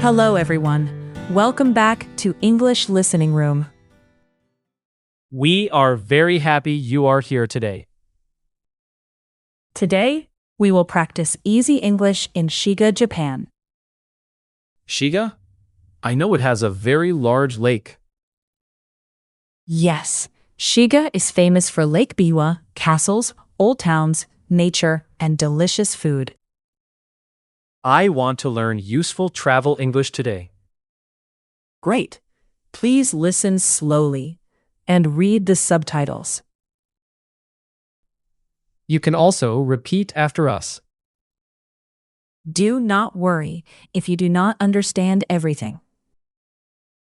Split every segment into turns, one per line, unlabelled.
Hello, everyone. Welcome back to English Listening Room.
We are very happy you are here today.
Today, we will practice easy English in Shiga, Japan.
Shiga? I know it has a very large lake.
Yes, Shiga is famous for Lake Biwa, castles, old towns, nature, and delicious food.
I want to learn useful travel English today.
Great. Please listen slowly and read the subtitles.
You can also repeat after us.
Do not worry if you do not understand everything.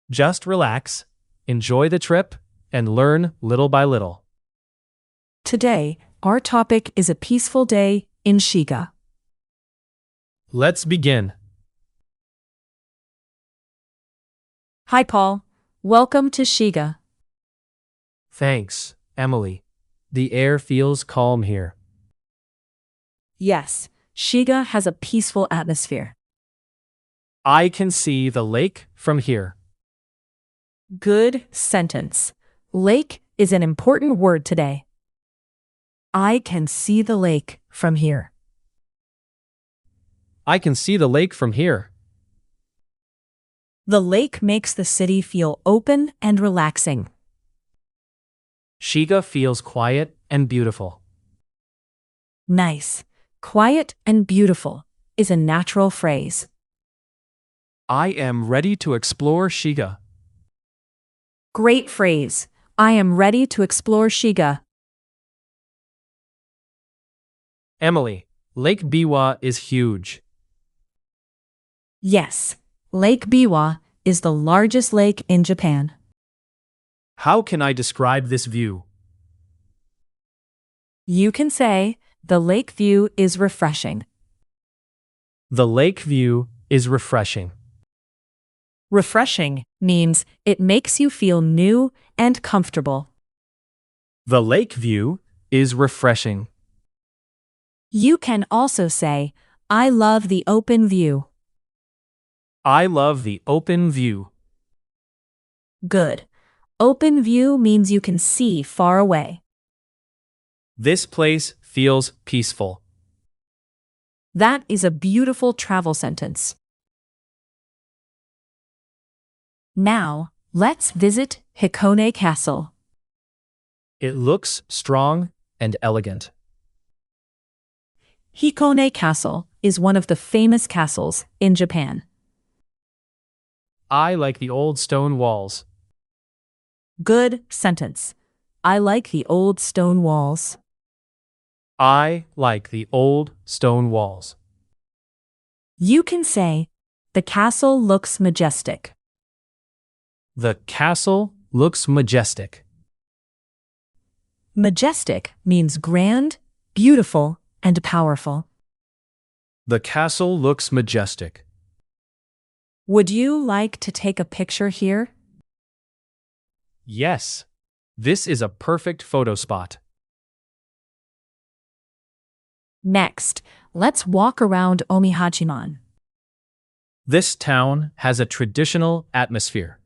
Just relax, enjoy the trip, and learn little by little.
Today, our topic is a peaceful day in Shiga.
Let's begin.
Hi, Paul. Welcome to Shiga.
Thanks, Emily. The air feels calm here.
Yes, Shiga has a peaceful atmosphere.
I can see the lake from here.
Good sentence. Lake is an important word today. I can see the lake from here.
I can see the lake from here.
The lake makes the city feel open and relaxing.
Shiga feels quiet and beautiful.
Nice. Quiet and beautiful is a natural phrase.
I am ready to explore Shiga.
Great phrase. I am ready to explore Shiga.
Emily, Lake Biwa is huge.
Yes, Lake Biwa is the largest lake in Japan.
How can I describe this view?
You can say, the lake view is refreshing.
The lake view is refreshing.
Refreshing means it makes you feel new and comfortable.
The lake view is refreshing.
You can also say, I love the open view.
I love the open view.
Good. Open view means you can see far away.
This place feels peaceful.
That is a beautiful travel sentence. Now, let's visit Hikone Castle.
It looks strong and elegant.
Hikone Castle is one of the famous castles in Japan.
I like the old stone walls.
Good sentence. I like the old stone walls.
I like the old stone walls.
You can say, the castle looks majestic.
The castle looks majestic.
Majestic means grand, beautiful, and powerful.
The castle looks majestic.
Would you like to take a picture here?
Yes. This is a perfect photo spot.
Next, let's walk around Omihachiman.
This town has a traditional atmosphere.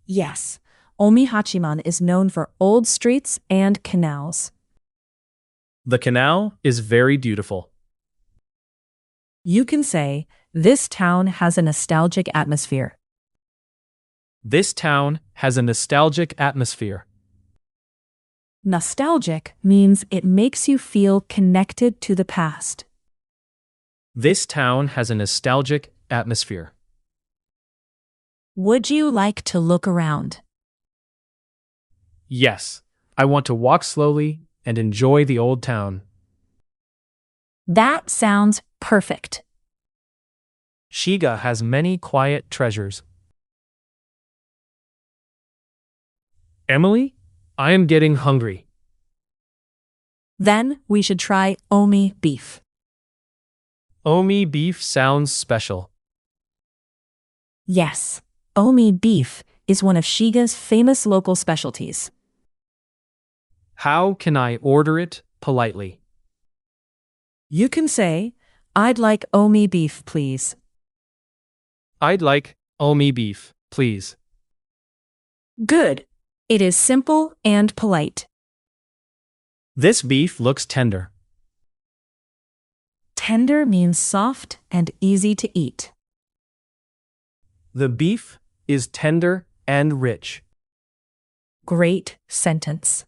Yes, Omihachiman is known for old streets and canals.
The canal is very beautiful.
You can say, this town has a nostalgic atmosphere.
This town has a nostalgic atmosphere.
Nostalgic means it makes you feel connected to the past.
This town has a nostalgic atmosphere.
Would you like to look around?
Yes, I want to walk slowly and enjoy the old town.
That sounds perfect.
Shiga has many quiet treasures. Emily, I am getting hungry.
Then we should try Omi beef.
Omi beef sounds special.
Yes, Omi beef is one of Shiga's famous local specialties.
How can I order it politely?
You can say, I'd like Omi beef, please.
I'd like omi beef, please.
Good. It is simple and polite.
This beef looks tender.
Tender means soft and easy to eat.
The beef is tender and rich.
Great sentence.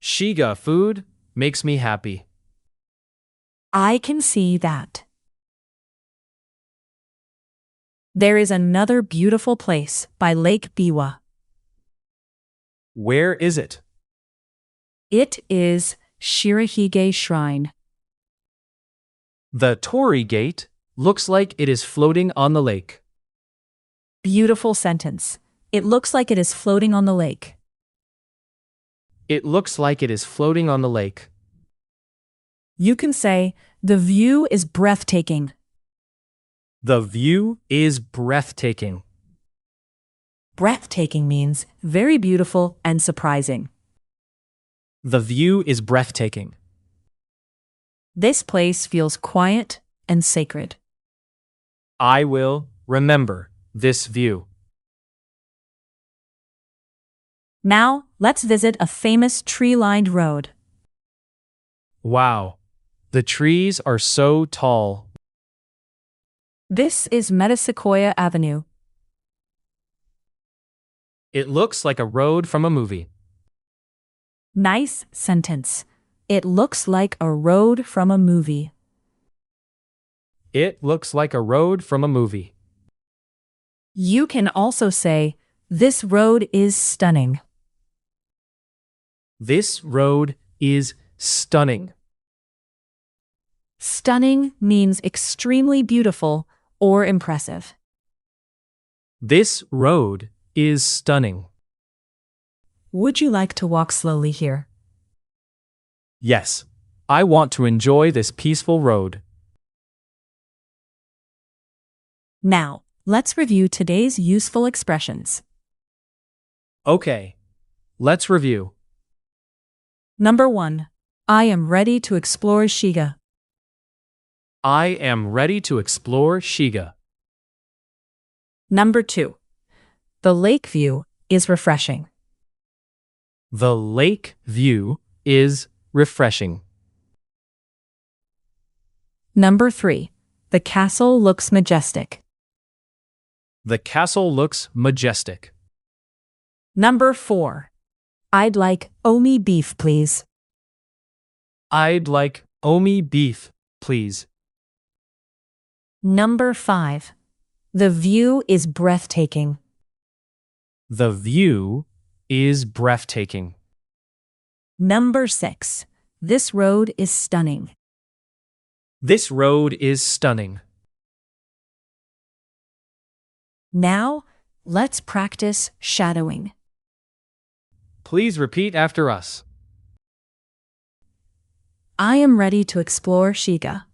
Shiga food makes me happy.
I can see that. There is another beautiful place by Lake Biwa.
Where is it?
It is Shirahige Shrine.
The Torii Gate looks like it is floating on the lake.
Beautiful sentence. It looks like it is floating on the lake.
It looks like it is floating on the lake.
You can say, the view is breathtaking.
The view is breathtaking.
Breathtaking means very beautiful and surprising.
The view is breathtaking.
This place feels quiet and sacred.
I will remember this view.
Now, let's visit a famous tree-lined road.
Wow, the trees are so tall.
This is Metasequoia Avenue.
It looks like a road from a movie.
Nice sentence. It looks like a road from a movie.
It looks like a road from a movie.
You can also say, this road is stunning.
This road is stunning.
Stunning means extremely beautiful or impressive.
This road is stunning.
Would you like to walk slowly here?
Yes, I want to enjoy this peaceful road.
Now, let's review today's useful expressions.
Okay, let's review.
Number 1. I am ready to explore Shiga.
I am ready to explore Shiga.
Number 2. The lake view is refreshing.
The lake view is refreshing.
Number 3. The castle looks majestic.
The castle looks majestic.
Number 4. I'd like omi beef, please.
I'd like omi beef, please.
Number 5. The view is breathtaking.
The view is breathtaking.
Number 6. This road is stunning.
This road is stunning.
Now, let's practice shadowing.
Please repeat after us.
I am ready to explore Shiga.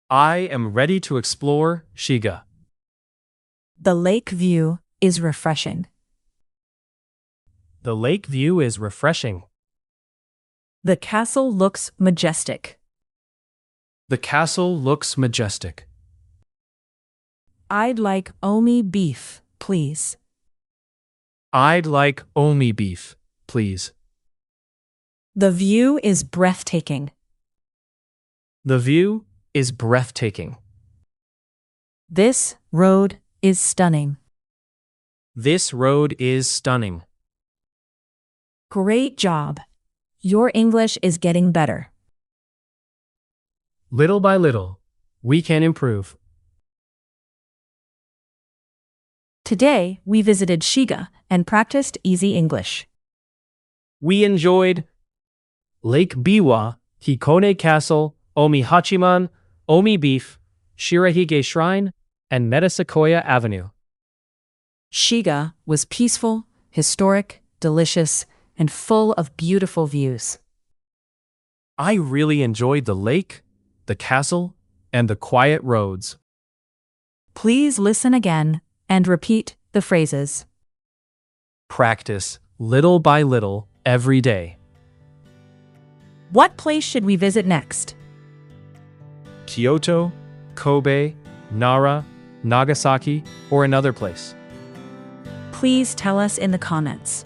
I am ready to explore Shiga.
The lake view is refreshing.
The lake view is refreshing.
The castle looks majestic.
The castle looks majestic.
I'd like omi beef, please.
I'd like omi beef, please.
The view is breathtaking.
The view is breathtaking.
This road is stunning.
This road is stunning.
Great job. Your English is getting better.
Little by little, we can improve.
Today, we visited Shiga and practiced easy English.
We enjoyed Lake Biwa, Hikone Castle, Omihachiman, Omi Beef, Shirahige Shrine, and Metasequoia Avenue.
Shiga was peaceful, historic, delicious, and full of beautiful views.
I really enjoyed the lake, the castle, and the quiet roads.
Please listen again and repeat the phrases.
Practice little by little every day.
What place should we visit next?
Kyoto, Kobe, Nara, Nagasaki, or another place?
Please tell us in the comments.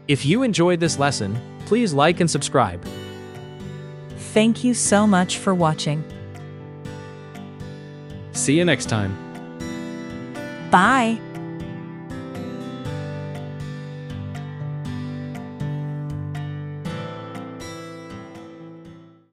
If you enjoyed this lesson, please like and subscribe.
Thank you so much for watching.
See you next time.
Bye!